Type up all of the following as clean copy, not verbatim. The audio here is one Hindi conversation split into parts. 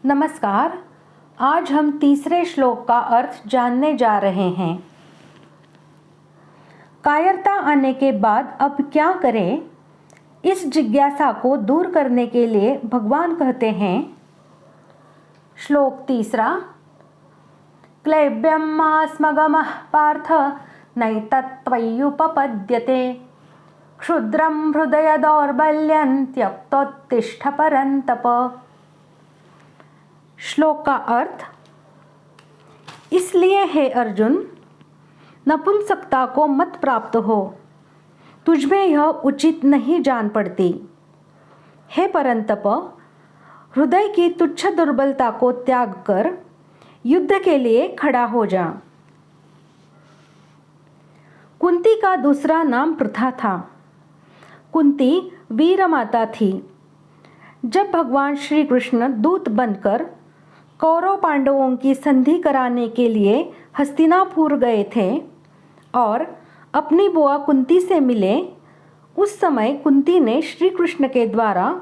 नमस्कार। आज हम तीसरे श्लोक का अर्थ जानने जा रहे हैं। कायरता आने के बाद अब क्या करें, इस जिज्ञासा को दूर करने के लिए भगवान कहते हैं। श्लोक तीसरा। क्लैब्यमास्मगमः पार्थ नैतत्त्वय्युपपद्यते क्षुद्रं हृदय दौर्बल्यं त्यक्तोत्तिष्ठ परन्तप। श्लोक का अर्थ। इसलिए हे अर्जुन, नपुंसकता को मत प्राप्त हो, तुझमें यह उचित नहीं जान पड़ती। हे परंतप, हृदय की तुच्छ दुर्बलता को त्याग कर युद्ध के लिए खड़ा हो जा। कुंती का दूसरा नाम प्रथा था। कुंती वीर माता थी। जब भगवान श्री कृष्ण दूत बनकर कौरव पांडवों की संधि कराने के लिए हस्तिनापुर गए थे और अपनी बुआ कुंती से मिले, उस समय कुंती ने श्री कृष्ण के द्वारा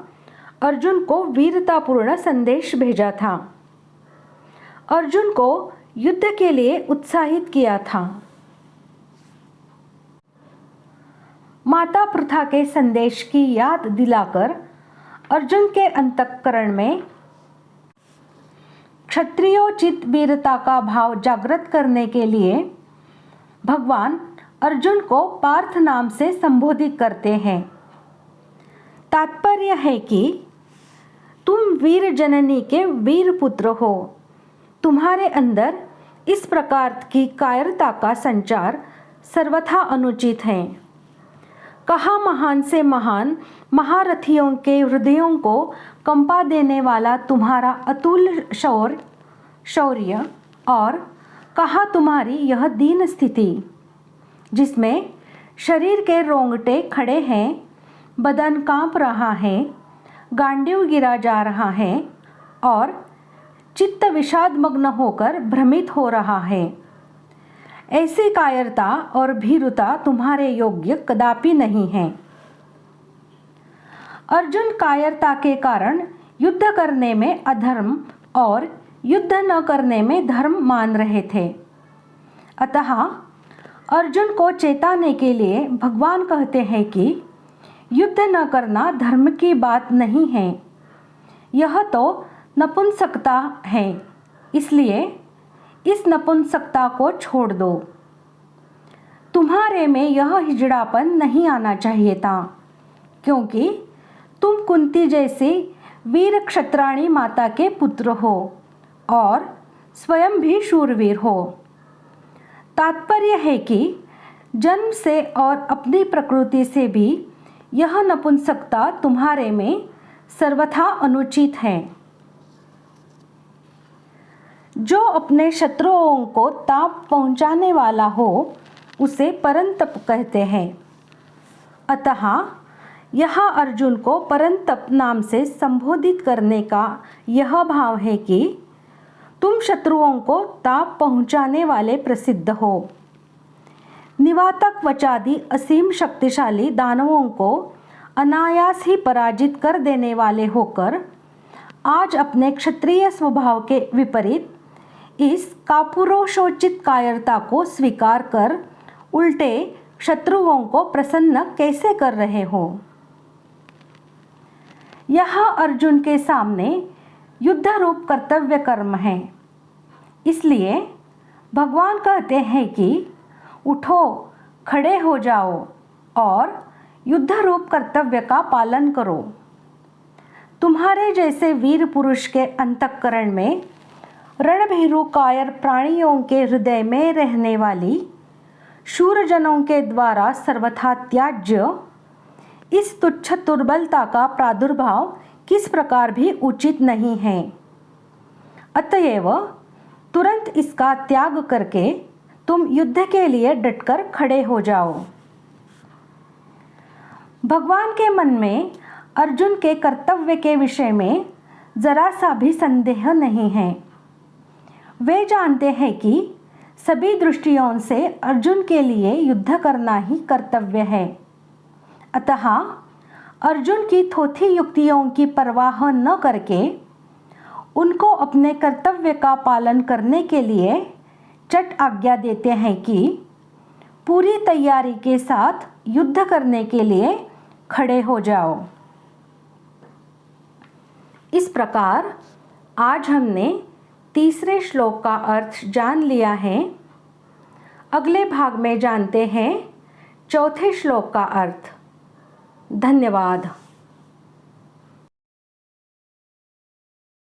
अर्जुन को वीरतापूर्ण संदेश भेजा था। अर्जुन को युद्ध के लिए उत्साहित किया था। माता प्रथा के संदेश की याद दिलाकर अर्जुन के अंतःकरण में क्षत्रियोचित वीरता का भाव जागृत करने के लिए भगवान अर्जुन को पार्थ नाम से संबोधित करते हैं। तात्पर्य है कि तुम वीर जननी के वीर पुत्र हो। तुम्हारे अंदर इस प्रकार की कायरता का संचार सर्वथा अनुचित है। कहा महान से महान महारथियों के हृदयों को कंपा देने वाला तुम्हारा अतुल शौर्य और कहा तुम्हारी यह दीन स्थिति, जिसमें शरीर के रोंगटे खड़े हैं, बदन कांप रहा है, गांडीव गिरा जा रहा है और चित्त विषादमग्न होकर भ्रमित हो रहा है। ऐसी कायरता और भीरुता तुम्हारे योग्य कदापि नहीं है। अर्जुन कायरता के कारण युद्ध करने में अधर्म और युद्ध न करने में धर्म मान रहे थे। अतः अर्जुन को चेताने के लिए भगवान कहते हैं कि युद्ध न करना धर्म की बात नहीं है, यह तो नपुंसकता है। इसलिए इस नपुंसकता को छोड़ दो। तुम्हारे में यह हिजड़ापन नहीं आना चाहिए था, क्योंकि तुम कुंती जैसी वीर क्षत्राणी माता के पुत्र हो और स्वयं भी शूरवीर हो। तात्पर्य है कि जन्म से और अपनी प्रकृति से भी यह नपुंसकता तुम्हारे में सर्वथा अनुचित है। जो अपने शत्रुओं को ताप पहुंचाने वाला हो उसे परंतप कहते हैं। अतः यहाँ अर्जुन को परंतप नाम से संबोधित करने का यह भाव है कि तुम शत्रुओं को ताप पहुंचाने वाले प्रसिद्ध हो। निवातक वचादि असीम शक्तिशाली दानवों को अनायास ही पराजित कर देने वाले होकर आज अपने क्षत्रिय स्वभाव के विपरीत इस कापुरुषोचित कायरता को स्वीकार कर उल्टे शत्रुओं को प्रसन्न कैसे कर रहे हो। यह अर्जुन के सामने युद्ध रूप कर्तव्य कर्म है। इसलिए भगवान कहते हैं कि उठो, खड़े हो जाओ और युद्ध रूप कर्तव्य का पालन करो। तुम्हारे जैसे वीर पुरुष के अंतःकरण में रणभीरु कायर प्राणियों के हृदय में रहने वाली शूरजनों के द्वारा सर्वथा त्याज्य इस तुच्छ दुर्बलता का प्रादुर्भाव किस प्रकार भी उचित नहीं है। अतएव तुरंत इसका त्याग करके तुम युद्ध के लिए डटकर खड़े हो जाओ। भगवान के मन में अर्जुन के कर्तव्य के विषय में जरा सा भी संदेह नहीं है। वे जानते हैं कि सभी दृष्टियों से अर्जुन के लिए युद्ध करना ही कर्तव्य है। अतः अर्जुन की थोथी युक्तियों की परवाह न करके उनको अपने कर्तव्य का पालन करने के लिए चट आज्ञा देते हैं कि पूरी तैयारी के साथ युद्ध करने के लिए खड़े हो जाओ। इस प्रकार आज हमने तीसरे श्लोक का अर्थ जान लिया है। अगले भाग में जानते हैं चौथे श्लोक का अर्थ। धन्यवाद।